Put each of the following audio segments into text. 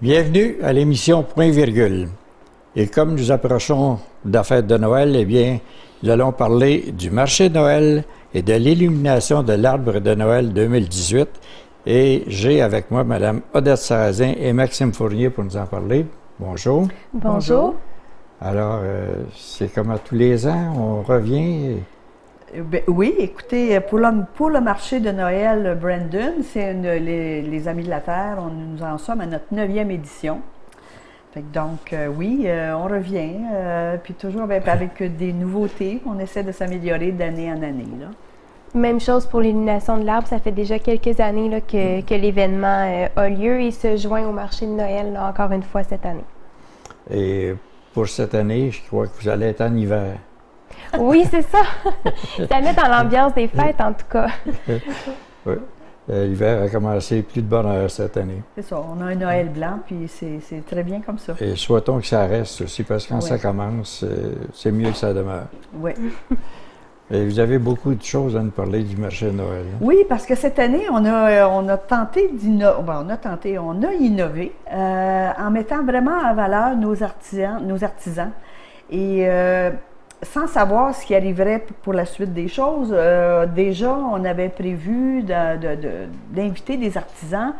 Bienvenue à l'émission Point Virgule. Et comme nous approchons de la fête de Noël, eh bien, nous allons parler du marché de Noël et de l'illumination de l'arbre de Noël 2018. Et j'ai avec moi Mme Odette Sarrazin et Maxime Fournier pour nous en parler. Bonjour. Bonjour. Alors, c'est comme à tous les ans, on revient. Oui, écoutez, pour le marché de Noël Brandon, c'est les Amis de la Terre, nous en sommes à notre 9e édition. Donc, oui, on revient, puis toujours avec des nouveautés. On essaie de s'améliorer d'année en année, là. Même chose pour l'illumination de l'arbre. Ça fait déjà quelques années là, que l'événement a lieu et se joint au marché de Noël, là, encore une fois, cette année. Et pour cette année, je crois que vous allez être en hiver. Oui, c'est ça. Ça met dans l'ambiance des fêtes, en tout cas. Oui. L'hiver a commencé plus de bonne heure cette année. C'est ça, on a un Noël blanc, puis c'est très bien comme ça. Et souhaitons que ça reste aussi, parce que quand ça commence, c'est mieux que ça demeure. Oui. Et vous avez beaucoup de choses à nous parler du marché de Noël. Hein? Oui, parce que cette année, on a tenté d'innover, on a innové en mettant vraiment en valeur nos artisans. Et sans savoir ce qui arriverait pour la suite des choses, déjà, on avait prévu d'inviter des artisans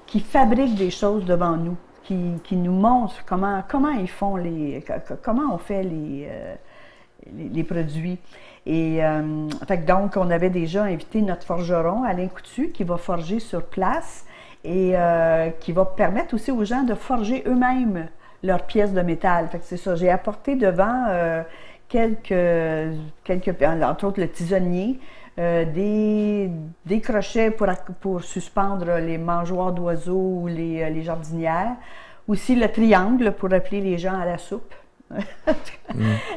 qui fabriquent des choses devant nous, qui nous montrent comment ils font comment on fait les produits. Et donc, on avait déjà invité notre forgeron, Alain Coutu, qui va forger sur place et qui va permettre aussi aux gens de forger eux-mêmes leurs pièces de métal. Fait que c'est ça, j'ai apporté devant quelques, entre autres le tisonnier, des crochets pour suspendre les mangeoires d'oiseaux ou les jardinières, aussi le triangle pour appeler les gens à la soupe.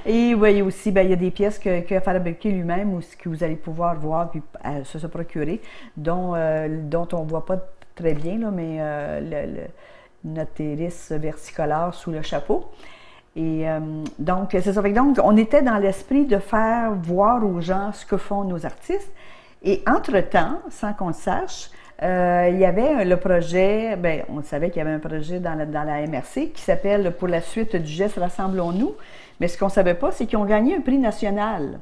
Et oui, aussi, il y a des pièces qu'il a fabriquées lui-même ou que vous allez pouvoir voir puis se procurer, dont on ne voit pas très bien, là, mais notre hélice versicolare sous le chapeau. Et donc, c'est ça. Donc, on était dans l'esprit de faire voir aux gens ce que font nos artistes. Et entre-temps, sans qu'on le sache, il y avait le projet, on savait qu'il y avait un projet dans la MRC qui s'appelle « Pour la suite du geste, rassemblons-nous ». Mais ce qu'on ne savait pas, c'est qu'ils ont gagné un prix national.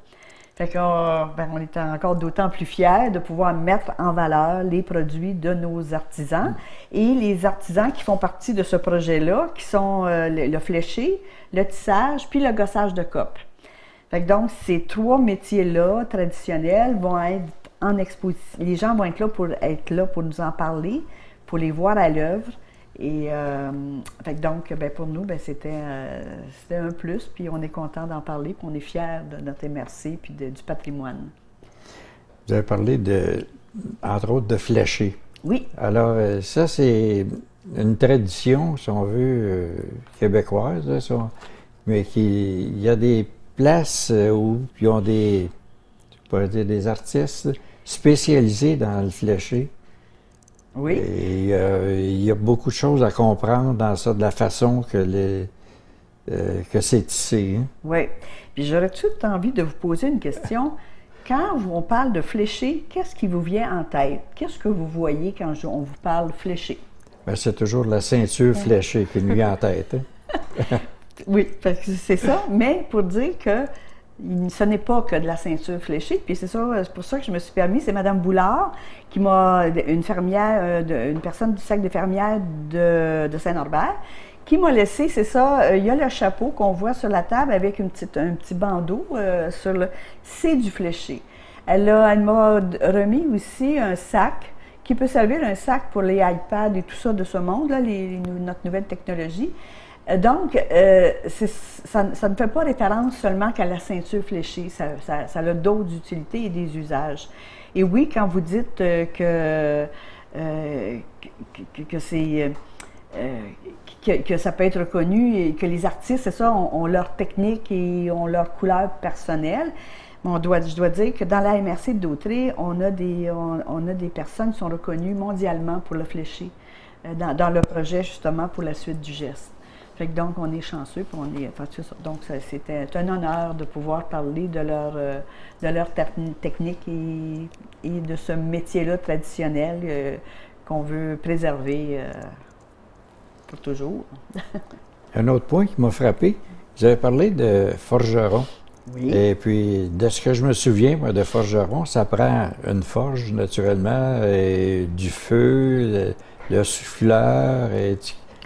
Fait qu'on était encore d'autant plus fiers de pouvoir mettre en valeur les produits de nos artisans. Et les artisans qui font partie de ce projet-là, qui sont le fléché, le tissage, puis le gossage de cope. Fait que donc, ces trois métiers-là traditionnels vont être en exposition. Les gens vont être là pour nous en parler, pour les voir à l'œuvre. Et fait que donc, pour nous, c'était un plus, puis on est content d'en parler, puis on est fiers de notre MRC puis du patrimoine. Vous avez parlé entre autres, de flécher. Oui. Alors, ça, c'est une tradition, si on veut, québécoise, là, mais il y a des places où ils ont des artistes spécialisés dans le fléché. Oui. Et il y a beaucoup de choses à comprendre dans ça, de la façon que c'est tissé. Hein? Oui. Puis j'aurais tout envie de vous poser une question. Quand on parle de fléché, qu'est-ce qui vous vient en tête? Qu'est-ce que vous voyez quand on vous parle fléché? Bien, c'est toujours la ceinture fléchée qui nous vient en tête. Hein? Oui, c'est ça. Mais pour dire que ce n'est pas que de la ceinture fléchée. Puis c'est pour ça que je me suis permis, c'est Mme Boulard, une personne du cercle des fermières de Saint-Norbert, qui m'a laissé, c'est ça, il y a le chapeau qu'on voit sur la table avec un petit bandeau c'est du fléché. Elle m'a remis aussi un sac qui peut servir un sac pour les iPads et tout ça de ce monde, là, notre nouvelle technologie. Donc, ça ne fait pas référence seulement qu'à la ceinture fléchée, ça a d'autres utilités et des usages. Et oui, quand vous dites que ça peut être reconnu et que les artistes, c'est ça, ont leur technique et ont leur couleur personnelle, je dois dire que dans la MRC de Dautrey, on a des personnes qui sont reconnues mondialement pour le fléché, dans le projet justement pour la suite du geste. Fait que donc, on est chanceux, puis donc c'était un honneur de pouvoir parler de leur technique et de ce métier-là traditionnel qu'on veut préserver pour toujours. Un autre point qui m'a frappé, vous avez parlé de forgeron. Oui. Et puis, de ce que je me souviens, moi, de forgeron, ça prend une forge, naturellement, et du feu, le souffleur, et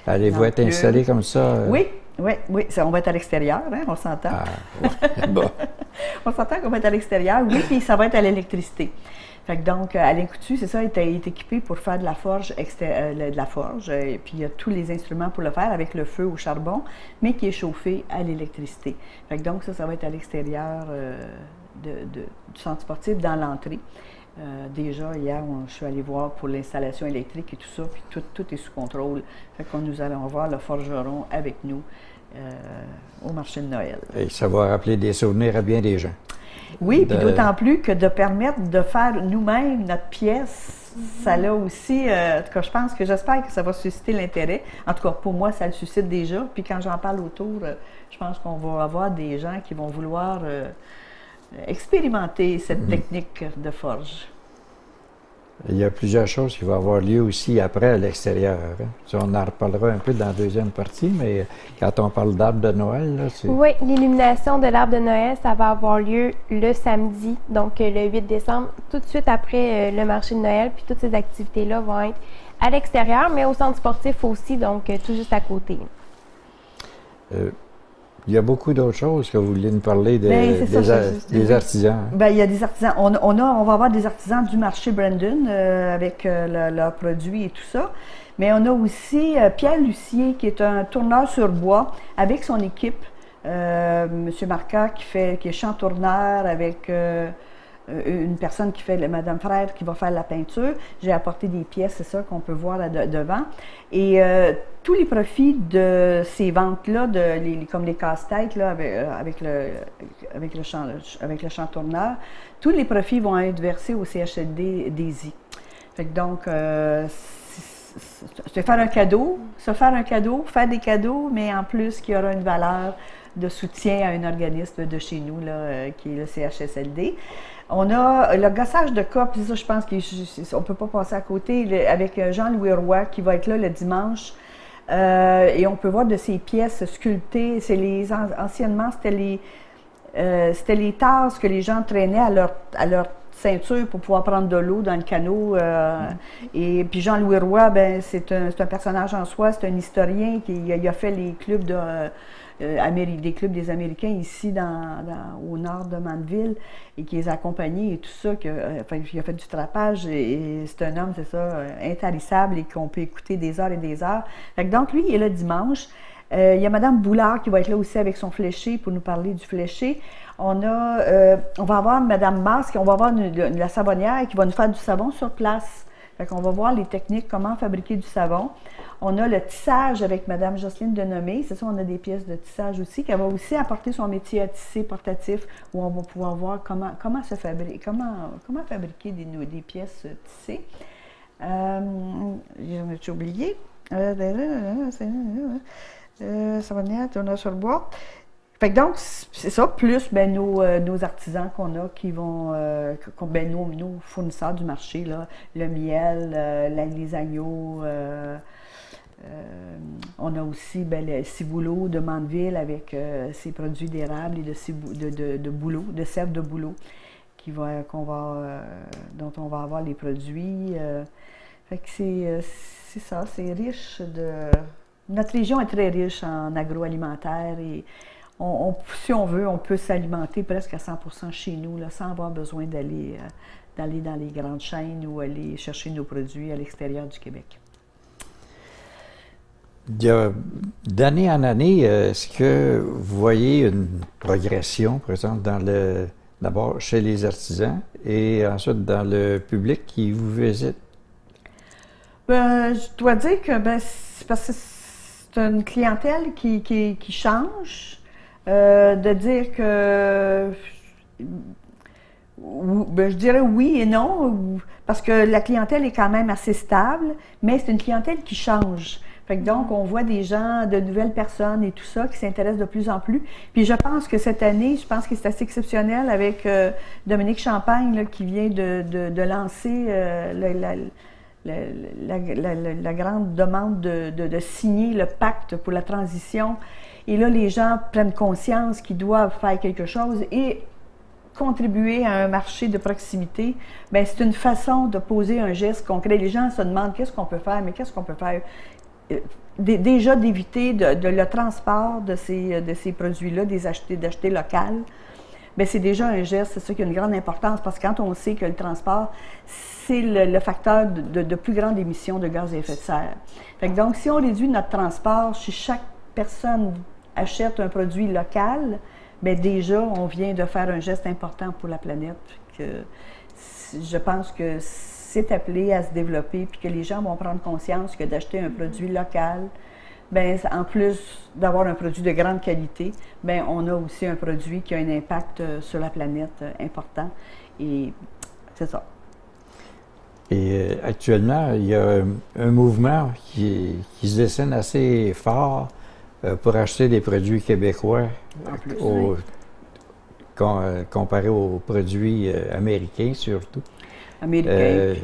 allez-vous être installé comme ça? Oui, oui. On va être à l'extérieur, hein, on s'entend. Ah, ouais. Bon. On s'entend qu'on va être à l'extérieur, oui, puis ça va être à l'électricité. Fait que donc, Alain Coutu, c'est ça, il est équipé pour faire de la forge, et puis il y a tous les instruments pour le faire avec le feu au charbon, mais qui est chauffé à l'électricité. Fait que donc, ça va être à l'extérieur du centre sportif, dans l'entrée. Déjà, hier, je suis allée voir pour l'installation électrique et tout ça, puis tout est sous contrôle. Fait qu'on nous allons voir le forgeron avec nous au marché de Noël. Et ça va rappeler des souvenirs à bien des gens. Oui, puis d'autant plus que de permettre de faire nous-mêmes notre pièce, ça l'a aussi, en tout cas, j'espère que ça va susciter l'intérêt. En tout cas, pour moi, ça le suscite déjà. Puis quand j'en parle autour, je pense qu'on va avoir des gens qui vont vouloir expérimenter cette technique de forge. Il y a plusieurs choses qui vont avoir lieu aussi après à l'extérieur. Hein. On en reparlera un peu dans la deuxième partie, mais quand on parle d'arbre de Noël, là, c'est... Oui, l'illumination de l'arbre de Noël, ça va avoir lieu le samedi, donc le 8 décembre, tout de suite après le marché de Noël, puis toutes ces activités-là vont être à l'extérieur, mais au centre sportif aussi, donc tout juste à côté. Il y a beaucoup d'autres choses que vous voulez nous parler des artisans. Bien, il y a des artisans. On va avoir des artisans du marché Brandon avec leurs produits et tout ça. Mais on a aussi Pierre Lucier, qui est un tourneur sur bois avec son équipe. M. Marca, qui est chantourneur avec une personne qui fait, Madame Frère, qui va faire la peinture. J'ai apporté des pièces, c'est ça qu'on peut voir là devant. Et tous les profits de ces ventes-là, comme les casse-têtes là, avec le chantourneur, tous les profits vont être versés au CHSLD d'Ézy. Fait que donc, c'est faire un cadeau, faire des cadeaux, mais en plus qu'il y aura une valeur de soutien à un organisme de chez nous, là, qui est le CHSLD. On a le gossage de cas, puis ça, je pense qu'on ne peut pas passer à côté, avec Jean-Louis Roy, qui va être là le dimanche. Et on peut voir de ces pièces sculptées. Anciennement, c'était les tasses que les gens traînaient à leur ceinture pour pouvoir prendre de l'eau dans le canot. Et puis Jean-Louis Roy, ben, c'est un personnage en soi, c'est un historien qui a fait les clubs des clubs des Américains ici au nord de Mandeville et qui les a accompagnés et tout ça, qui a fait du trapage et c'est un homme, c'est ça, intarissable et qu'on peut écouter des heures et des heures. Fait que donc lui, il est là dimanche. Il y a Mme Boulard qui va être là aussi avec son fléché pour nous parler du fléché. On va avoir Mme Masque, on va avoir la savonnière qui va nous faire du savon sur place. Fait qu'on va voir les techniques, comment fabriquer du savon. On a le tissage avec Mme Jocelyne Denomé. C'est ça, on a des pièces de tissage aussi, qui va aussi apporter son métier à tisser portatif, où on va pouvoir voir comment fabriquer des pièces tissées. J'ai oublié. Savonnière, tourneur sur le bois. Fait que donc, c'est ça, plus ben, nos artisans qu'on a qui vont, nos fournisseurs du marché, là, le miel, les agneaux, on a aussi le ciboulot de Mandeville avec ses produits d'érable et de bouleau, de sève de bouleau, dont on va avoir les produits. Fait que c'est ça, c'est riche Notre région est très riche en agroalimentaire et si on veut, on peut s'alimenter presque à 100% chez nous, là, sans avoir besoin d'aller dans les grandes chaînes ou aller chercher nos produits à l'extérieur du Québec. D'année en année, est-ce que vous voyez une progression, par exemple, d'abord chez les artisans et ensuite dans le public qui vous visite? Je dois dire que c'est parce que c'est une clientèle qui change. De dire que je dirais oui et non, parce que la clientèle est quand même assez stable, mais c'est une clientèle qui change. Fait que donc, on voit des gens, de nouvelles personnes et tout ça qui s'intéressent de plus en plus. Puis je pense que cette année, que c'est assez exceptionnel avec Dominique Champagne là, qui vient de lancer la grande demande de signer le pacte pour la transition. Et là, les gens prennent conscience qu'ils doivent faire quelque chose et contribuer à un marché de proximité. Bien, c'est une façon de poser un geste concret. Les gens se demandent qu'est-ce qu'on peut faire, mais qu'est-ce qu'on peut faire? Déjà d'éviter le transport de ces produits-là, d'acheter local. Bien, c'est déjà un geste, c'est ça qui a une grande importance, parce que quand on sait que le transport, c'est le facteur de plus grande émission de gaz à effet de serre. Fait que donc, si on réduit notre transport, si chaque personne achète un produit local, bien déjà, on vient de faire un geste important pour la planète. Je pense que c'est appelé à se développer, puis que les gens vont prendre conscience que d'acheter un produit local, bien, en plus d'avoir un produit de grande qualité, bien, on a aussi un produit qui a un impact sur la planète important. Et c'est ça. Et actuellement, il y a un mouvement qui se dessine assez fort pour acheter des produits québécois comparé aux produits américains surtout. Américains.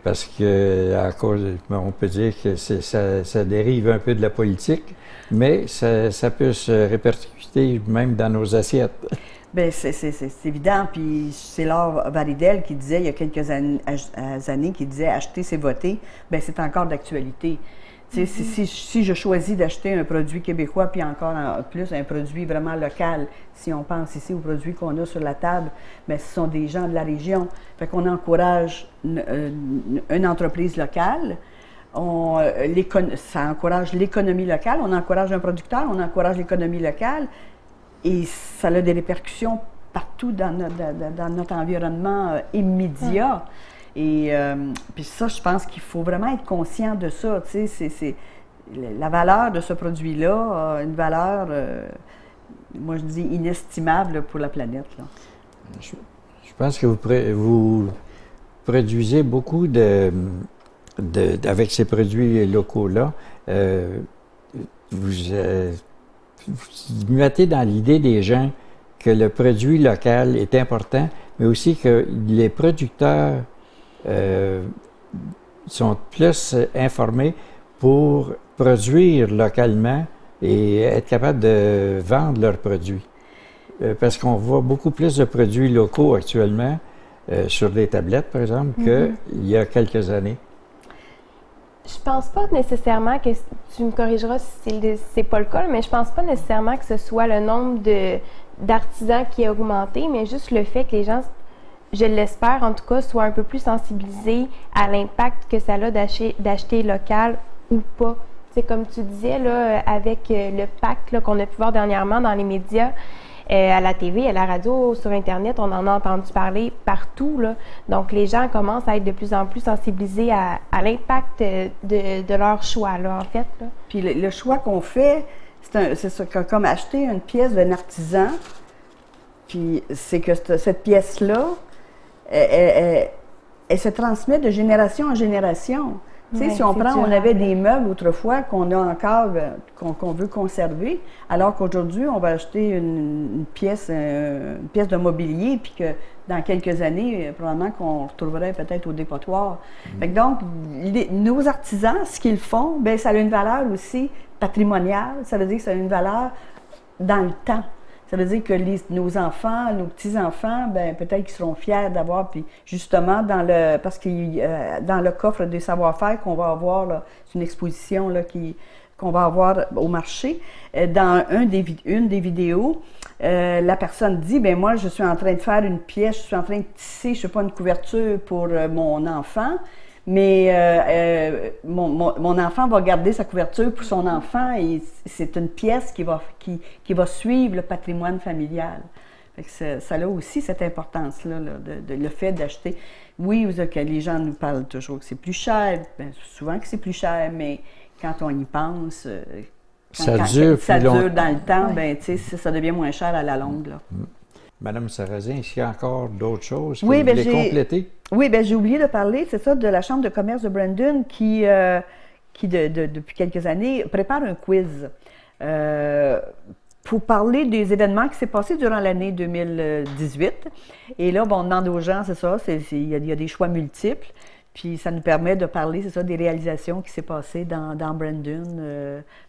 Parce que, à cause, on peut dire que ça dérive un peu de la politique, mais ça peut se répercuter même dans nos assiettes. Bien, c'est évident. Puis c'est Laure Varidel qui disait, il y a quelques années, qui disait « acheter, c'est voter ». Bien, c'est encore d'actualité. Si je choisis d'acheter un produit québécois, puis encore en plus un produit vraiment local, si on pense ici aux produits qu'on a sur la table, bien, ce sont des gens de la région. Fait qu'on encourage une entreprise locale, ça encourage l'économie locale, on encourage un producteur, on encourage l'économie locale, et ça a des répercussions partout dans notre environnement immédiat. Et puis ça, je pense qu'il faut vraiment être conscient de ça. Tu sais, la valeur de ce produit-là a une valeur, moi je dis, inestimable pour la planète. Là. Je pense que vous produisez beaucoup avec ces produits locaux-là. Vous mettez dans l'idée des gens que le produit local est important, mais aussi que les producteurs sont plus informés pour produire localement et être capables de vendre leurs produits. Parce qu'on voit beaucoup plus de produits locaux actuellement sur des tablettes, par exemple, qu'il y a quelques années. Je pense pas nécessairement que, tu me corrigeras si c'est pas le cas, mais je pense pas nécessairement que ce soit le nombre d'artisans qui a augmenté, mais juste le fait que les gens, je l'espère en tout cas, soient un peu plus sensibilisés à l'impact que ça a d'acheter local ou pas. C'est comme tu disais, là, avec le pacte là, qu'on a pu voir dernièrement dans les médias, à la TV, à la radio, sur Internet, on en a entendu parler partout. Là. Donc, les gens commencent à être de plus en plus sensibilisés à l'impact de leur choix, là, en fait. Là. Puis le choix qu'on fait, c'est ça, comme acheter une pièce d'un artisan, puis c'est que cette pièce-là, elle se transmet de génération en génération. Tu sais, si on avait des meubles autrefois qu'on a encore, qu'on veut conserver, alors qu'aujourd'hui, on va acheter une pièce de mobilier, puis que dans quelques années, probablement qu'on retrouverait peut-être au dépotoir. Fait que donc, nos artisans, ce qu'ils font, bien, ça a une valeur aussi patrimoniale, ça veut dire que ça a une valeur dans le temps. Ça veut dire que nos enfants, nos petits-enfants, ben peut-être qu'ils seront fiers d'avoir, puis justement, parce que dans le coffre des savoir-faire qu'on va avoir, là, c'est une exposition là, qu'on va avoir au marché, dans une des vidéos, la personne dit, ben moi, je suis en train de faire une pièce, je suis en train de tisser, je sais pas, une couverture pour mon enfant, mais mon enfant va garder sa couverture pour son enfant et c'est une pièce qui va suivre le patrimoine familial. Fait que ça a aussi cette importance-là, le fait d'acheter. Oui, les gens nous parlent toujours que c'est plus cher, bien, souvent que c'est plus cher, mais quand on y pense, ça dure dans le temps, ben, ça devient moins cher à la longue. Là. Madame Sarrazin, est-ce qu'il y a encore d'autres choses que vous voulez compléter? Oui, bien, j'ai oublié de parler, c'est ça, de la Chambre de commerce de Brandon qui depuis quelques années, prépare un quiz pour parler des événements qui s'est passés durant l'année 2018. Et là, on demande aux gens, c'est ça, il y a des choix multiples. Puis ça nous permet de parler, c'est ça, des réalisations qui s'est passées dans Brandon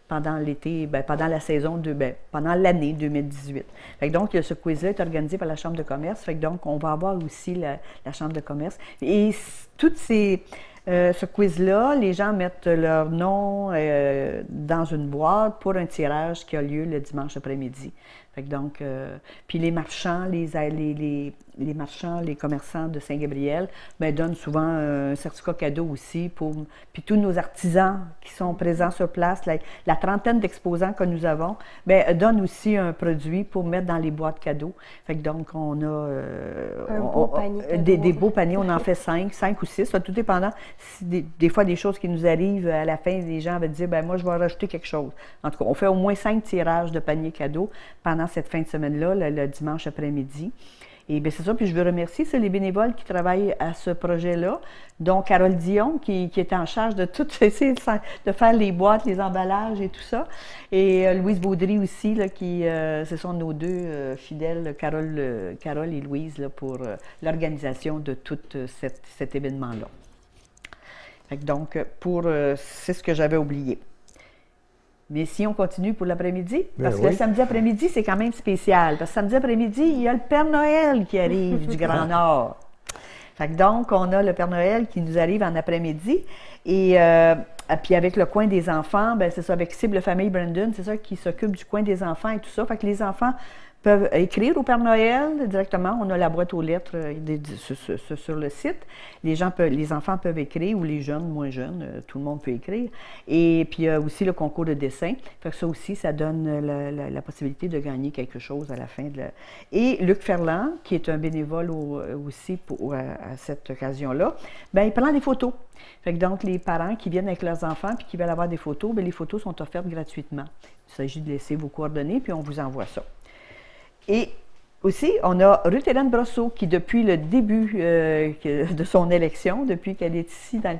pendant l'été, pendant la saison, pendant l'année 2018. Fait que donc, ce quiz-là est organisé par la Chambre de commerce. Fait que donc, on va avoir aussi la Chambre de commerce. Et toutes ces... ce quiz-là, les gens mettent leur nom dans une boîte pour un tirage qui a lieu le dimanche après-midi. Fait que donc, puis les marchands, les marchands, les commerçants de Saint-Gabriel, donnent souvent un certificat cadeau aussi puis tous nos artisans qui sont présents sur place, la trentaine d'exposants que nous avons, donnent aussi un produit pour mettre dans les boîtes cadeaux. Fait que donc, on a des beaux paniers, on en fait 5 ou 6, tout dépendant. Des fois, des choses qui nous arrivent à la fin, les gens vont dire, moi, je vais rajouter quelque chose. En tout cas, on fait au moins 5 tirages de paniers cadeaux pendant cette fin de semaine-là, le dimanche après-midi. Et bien, c'est ça. Puis je veux remercier les bénévoles qui travaillent à ce projet-là, dont Carole Dion, qui est en charge de tout essayer de faire les boîtes, les emballages et tout ça. Et Louise Baudry aussi, là, ce sont nos deux fidèles, Carole et Louise, là, pour l'organisation de tout cet événement-là. Donc, c'est ce que j'avais oublié. Mais si on continue pour l'après-midi, parce que le samedi après-midi, c'est quand même spécial. Parce que samedi après-midi, il y a le Père Noël qui arrive du Grand Nord. Fait que donc, on a le Père Noël qui nous arrive en après-midi. Et puis avec le coin des enfants, c'est ça, avec Cible Famille Brandon, c'est ça qui s'occupe du coin des enfants et tout ça. Fait que les enfants peuvent écrire au Père Noël directement. On a la boîte aux lettres sur le site. Les enfants peuvent écrire, ou les jeunes, moins jeunes, tout le monde peut écrire. Et puis il y a aussi le concours de dessin. Fait que ça aussi, ça donne la possibilité de gagner quelque chose à la fin de Et Luc Ferland, qui est un bénévole aussi à cette occasion-là, il prend des photos. Fait que donc, les parents qui viennent avec leurs enfants puis qui veulent avoir des photos, les photos sont offertes gratuitement. Il s'agit de laisser vos coordonnées, puis on vous envoie ça. Et aussi, on a Ruth-Hélène Brosseau qui, depuis le début de son élection, depuis qu'elle est ici dans le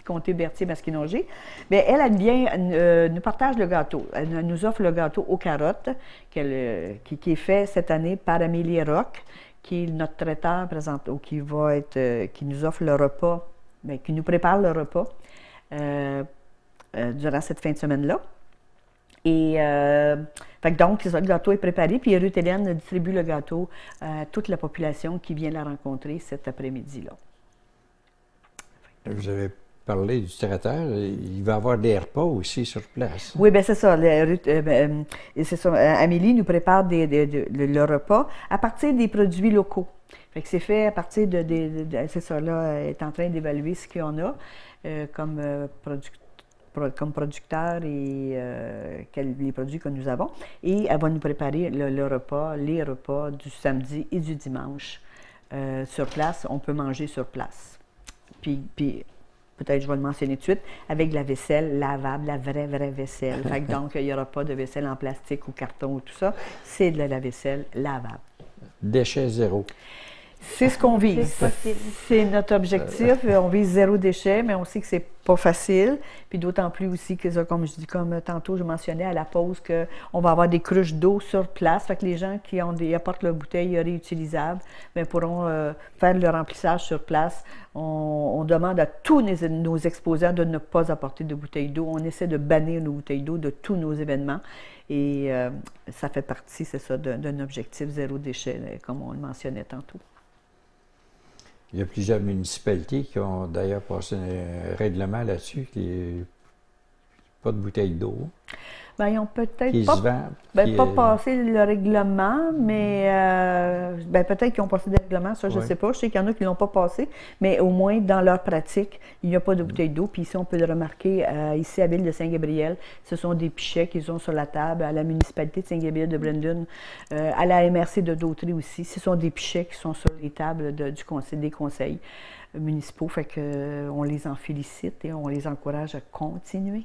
comté Berthier-Masquinongé, elle vient nous partage le gâteau. Elle nous offre le gâteau aux carottes qui est fait cette année par Amélie Roch, qui est notre traiteur présentement, qui nous offre le repas, qui nous prépare le repas durant cette fin de semaine-là. Et donc, le gâteau est préparé, puis Ruth-Hélène distribue le gâteau à toute la population qui vient la rencontrer cet après-midi-là. Vous avez parlé du traiteur, il va y avoir des repas aussi sur place. Oui, bien c'est ça. C'est ça. Amélie nous prépare le repas à partir des produits locaux. Fait que c'est fait à partir c'est ça, là, elle est en train d'évaluer ce qu'on a comme producteur et les produits que nous avons. Et elle va nous préparer les repas du samedi et du dimanche sur place. On peut manger sur place. Puis peut-être je vais le mentionner tout de suite, avec de la vaisselle lavable, la vraie vaisselle. Fait que donc, il n'y aura pas de vaisselle en plastique ou carton ou tout ça. C'est de la vaisselle lavable. Déchet zéro. C'est ce qu'on vise. C'est notre objectif. On vise 0 déchet, mais on sait que c'est pas facile. Puis d'autant plus aussi que, comme tantôt je mentionnais à la pause, qu'on va avoir des cruches d'eau sur place. Fait que les gens qui apportent leurs bouteilles réutilisables pourront faire le remplissage sur place. On demande à tous nos exposants de ne pas apporter de bouteilles d'eau. On essaie de bannir nos bouteilles d'eau de tous nos événements. Et ça fait partie, c'est ça, d'un objectif 0 déchet, comme on le mentionnait tantôt. Il y a plusieurs municipalités qui ont d'ailleurs passé un règlement là-dessus, pas de bouteilles d'eau. Ils n'ont peut-être pas passé le règlement, mais peut-être qu'ils ont passé le règlement, ça je ne sais pas. Je sais qu'il y en a qui ne l'ont pas passé, mais au moins dans leur pratique, il n'y a pas de bouteilles d'eau. Puis ici, on peut le remarquer, ici à Ville de Saint-Gabriel, ce sont des pichets qu'ils ont sur la table, à la municipalité de Saint-Gabriel de Brandon, à la MRC de Dautry aussi. Ce sont des pichets qui sont sur les tables des conseils municipaux. Fait qu'on les en félicite et on les encourage à continuer.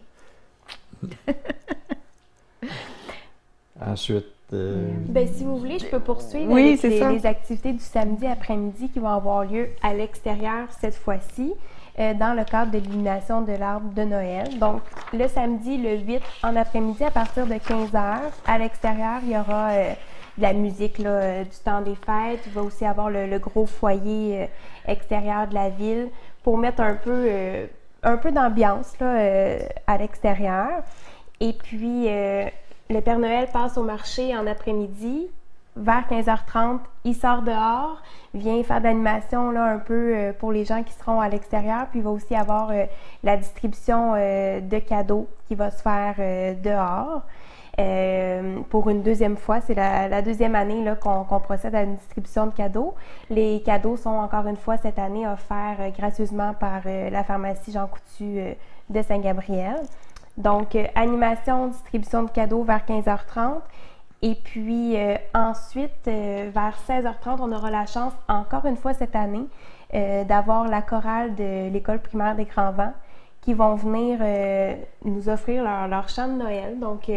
Ensuite, si vous voulez, je peux poursuivre avec les activités du samedi après-midi qui vont avoir lieu à l'extérieur cette fois-ci, dans le cadre de l'illumination de l'arbre de Noël. Donc, le samedi, le 8, en après-midi, à partir de 15h, à l'extérieur, il y aura de la musique là, du temps des fêtes. Il va aussi avoir le gros foyer extérieur de la ville pour mettre un peu d'ambiance là, à l'extérieur. Et puis, le Père Noël passe au marché en après-midi. Vers 15h30, il sort dehors, vient faire de l'animation là, un peu pour les gens qui seront à l'extérieur. Puis il va aussi avoir la distribution de cadeaux qui va se faire dehors. Pour une deuxième fois, c'est la deuxième année là, qu'on procède à une distribution de cadeaux. Les cadeaux sont encore une fois cette année offerts gracieusement par la pharmacie Jean Coutu de Saint-Gabriel. Donc, animation, distribution de cadeaux vers 15h30. Et puis ensuite, vers 16h30, on aura la chance, encore une fois cette année, d'avoir la chorale de l'école primaire des Grands Vents qui vont venir nous offrir leur chant de Noël. Donc,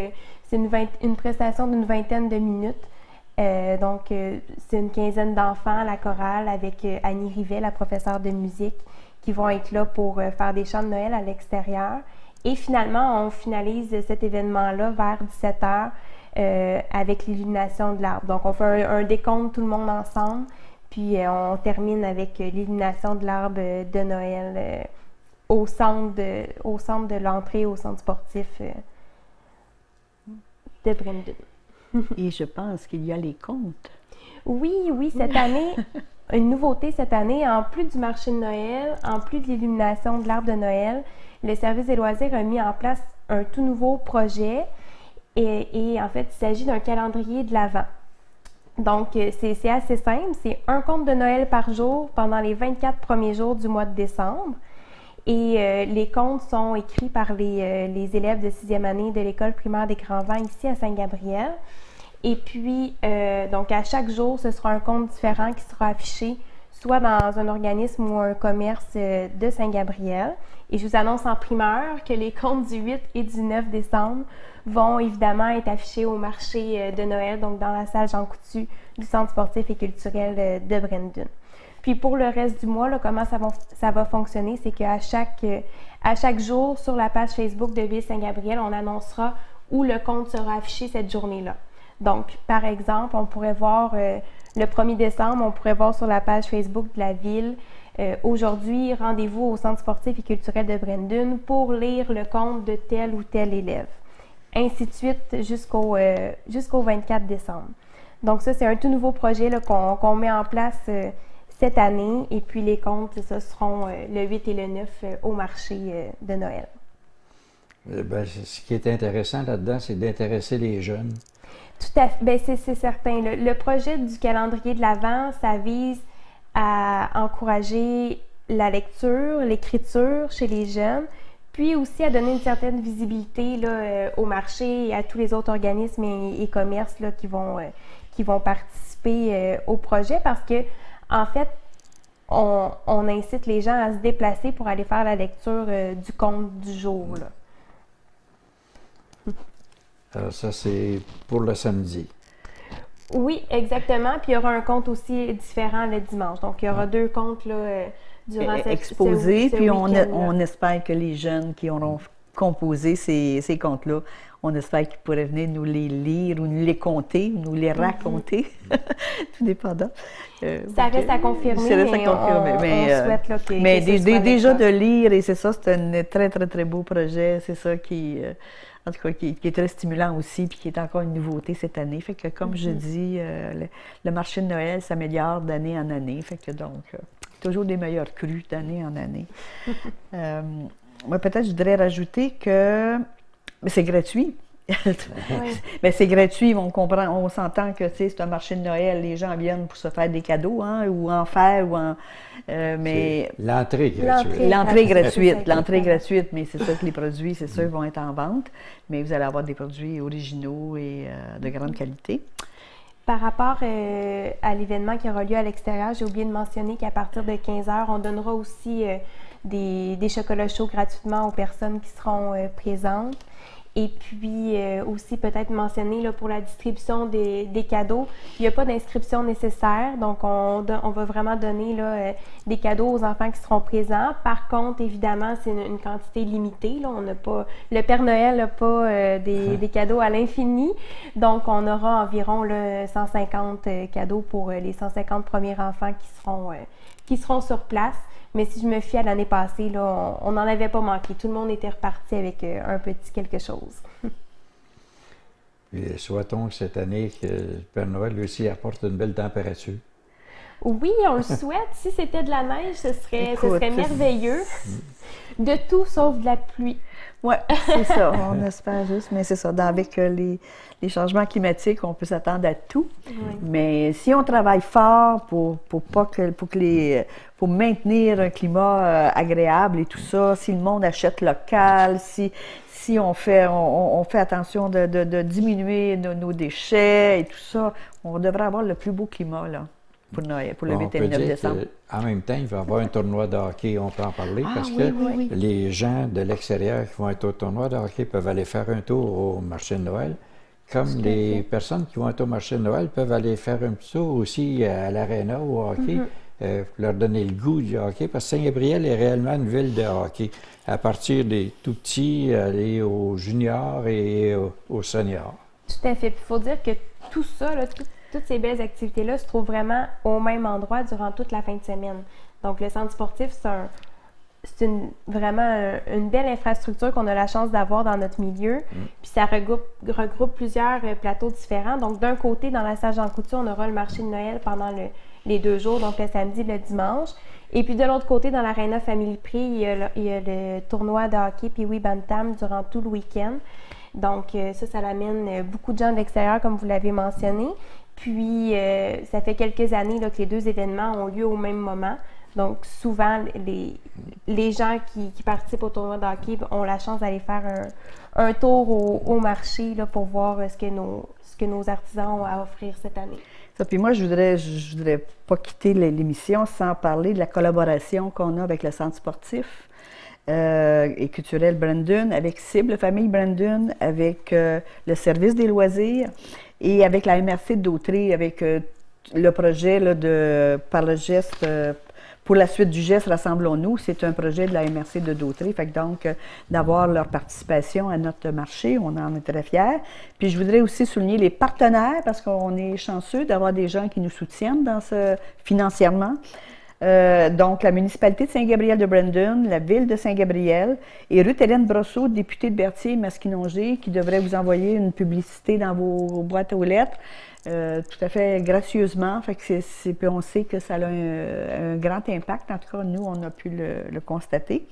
c'est une prestation d'une 20aine de minutes. Donc, c'est une quinzaine d'enfants, la chorale, avec Annie Rivet, la professeure de musique, qui vont être là pour faire des chants de Noël à l'extérieur. Et finalement, on finalise cet événement-là vers 17h. Avec l'illumination de l'arbre. Donc, on fait un décompte tout le monde ensemble, puis on termine avec l'illumination de l'arbre de Noël au centre de l'entrée au centre sportif de Brendon. Et je pense qu'il y a les contes. Oui, cette année, une nouveauté cette année, en plus du marché de Noël, en plus de l'illumination de l'arbre de Noël, le service des loisirs a mis en place un tout nouveau projet. Et en fait, il s'agit d'un calendrier de l'Avent. Donc, c'est assez simple. C'est un conte de Noël par jour pendant les 24 premiers jours du mois de décembre. Et les contes sont écrits par les élèves de 6e année de l'école primaire des Grands Vents ici à Saint-Gabriel. Et puis, donc à chaque jour, ce sera un conte différent qui sera affiché soit dans un organisme ou un commerce de Saint-Gabriel. Et je vous annonce en primeur que les contes du 8 et du 9 décembre vont évidemment être affichés au marché de Noël, donc dans la salle Jean Coutu du Centre sportif et culturel de Brendon. Puis pour le reste du mois, là, comment ça va fonctionner, c'est qu'à chaque jour, sur la page Facebook de Ville Saint-Gabriel, on annoncera où le conte sera affiché cette journée-là. Donc, par exemple, on pourrait voir le 1er décembre, on pourrait voir sur la page Facebook de la Ville aujourd'hui, rendez-vous au Centre sportif et culturel de Brendon pour lire le conte de tel ou tel élève. Ainsi de suite jusqu'au 24 décembre. Donc ça, c'est un tout nouveau projet là, qu'on met en place cette année. Et puis les contes, ce seront le 8 et le 9 au marché de Noël. Bien, ce qui est intéressant là-dedans, c'est d'intéresser les jeunes. Tout à fait. Bien, c'est certain. Le projet du calendrier de l'Avent, ça vise à encourager la lecture, l'écriture chez les jeunes, puis aussi à donner une certaine visibilité là, au marché et à tous les autres organismes et commerces là, qui vont participer au projet parce que, en fait, on incite les gens à se déplacer pour aller faire la lecture du conte du jour. Là. Alors ça, c'est pour le samedi. Oui, exactement. Puis il y aura un conte aussi différent le dimanche. Donc, il y aura 2 contes là, durant exposés. Puis week-end-là. on espère que les jeunes qui auront composé ces contes-là, on espère qu'ils pourraient venir nous les lire ou nous les conter, nous les raconter, tout dépendant. Ça reste à confirmer, ça reste à mais confirmer, on souhaite là, que mais ce soit déjà de lire, et c'est ça, c'est un très, très, très beau projet. C'est ça qui... en tout cas, qui est très stimulant aussi, puis qui est encore une nouveauté cette année. Fait que, comme je dis, le marché de Noël s'améliore d'année en année. Fait que donc, toujours des meilleurs crus d'année en année. Moi, peut-être, je voudrais rajouter que c'est gratuit. Mais c'est gratuit, on s'entend que c'est un marché de Noël, les gens viennent pour se faire des cadeaux, hein, ou en faire, ou en... mais l'entrée est gratuite. L'entrée est gratuite, mais c'est sûr que les produits, c'est sûr, vont être en vente, mais vous allez avoir des produits originaux et de grande qualité. Par rapport à l'événement qui aura lieu à l'extérieur, j'ai oublié de mentionner qu'à partir de 15h, on donnera aussi des chocolats chauds gratuitement aux personnes qui seront présentes. Et puis aussi peut-être mentionner là, pour la distribution des cadeaux, il n'y a pas d'inscription nécessaire, donc on va vraiment donner là, des cadeaux aux enfants qui seront présents. Par contre, évidemment, c'est une quantité limitée. Là, on n'a pas, le Père Noël n'a pas des cadeaux à l'infini, donc on aura environ là, 150 cadeaux pour les 150 premiers enfants qui seront sur place. Mais si je me fie à l'année passée, là, on n'en avait pas manqué. Tout le monde était reparti avec un petit quelque chose. Et souhaitons que cette année, que le Père Noël lui aussi apporte une belle température. Oui, on le souhaite. Si c'était de la neige, ce serait merveilleux. De tout sauf de la pluie. Oui, c'est ça. On espère juste. Mais c'est ça. Avec les changements climatiques, on peut s'attendre à tout. Oui. Mais si on travaille fort pour maintenir un climat agréable et tout ça, si le monde achète local, si on fait attention de diminuer nos déchets et tout ça, on devrait avoir le plus beau climat là, pour Noël, pour le 8 et le 9 décembre. En même temps, il va y avoir un tournoi de hockey, on peut en parler, parce que les gens de l'extérieur qui vont être au tournoi de hockey peuvent aller faire un tour au marché de Noël, comme les personnes qui vont être au marché de Noël peuvent aller faire un petit tour aussi à l'aréna au hockey, pour leur donner le goût du hockey, parce que Saint-Gabriel est réellement une ville de hockey, à partir des tout-petits, aller aux juniors et aux seniors. Tout à fait. Il faut dire que tout ça, là, toutes ces belles activités-là se trouvent vraiment au même endroit durant toute la fin de semaine. Donc, le centre sportif, c'est vraiment une belle infrastructure qu'on a la chance d'avoir dans notre milieu. Puis ça regroupe plusieurs plateaux différents. Donc, d'un côté, dans la salle Jean Coutu, on aura le marché de Noël pendant les 2 jours, donc le samedi et le dimanche. Et puis de l'autre côté, dans l'Arena Family Prix, il y a le tournoi de hockey puis oui Bantam durant tout le week-end. Donc ça l'amène beaucoup de gens de l'extérieur, comme vous l'avez mentionné. Puis ça fait quelques années là, que les 2 événements ont lieu au même moment. Donc souvent, les gens qui participent au tournoi de hockey ont la chance d'aller faire un tour au marché là, pour voir ce que nos artisans ont à offrir cette année. Ça, puis moi, je voudrais pas quitter l'émission sans parler de la collaboration qu'on a avec le centre sportif et culturel Brandon, avec Cible Famille Brandon, avec le service des loisirs et avec la MRC de Dautrey, avec le projet là, par le geste... Pour la suite du geste, rassemblons-nous, c'est un projet de la MRC de Dautrey. Fait que donc, d'avoir leur participation à notre marché, on en est très fiers. Puis je voudrais aussi souligner les partenaires, parce qu'on est chanceux d'avoir des gens qui nous soutiennent financièrement. Donc, la municipalité de Saint-Gabriel de Brandon, la ville de Saint-Gabriel et Ruth-Hélène Brosseau, députée de Berthier-Masquinongé, qui devrait vous envoyer une publicité dans vos boîtes aux lettres. Tout à fait gracieusement. Fait que puis on sait que ça a un grand impact. En tout cas, nous, on a pu le constater.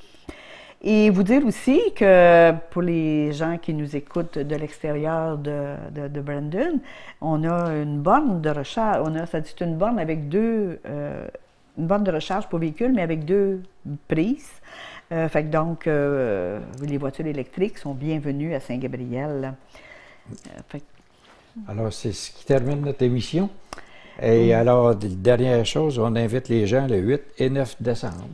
Et vous dire aussi que pour les gens qui nous écoutent de l'extérieur de Brandon, on a une borne de recharge. C'est une borne avec une borne de recharge pour véhicules, mais avec 2 prises. Fait que donc, les voitures électriques sont bienvenues à Saint-Gabriel. Alors, c'est ce qui termine notre émission. Et alors, dernière chose, on invite les gens le 8 et 9 décembre.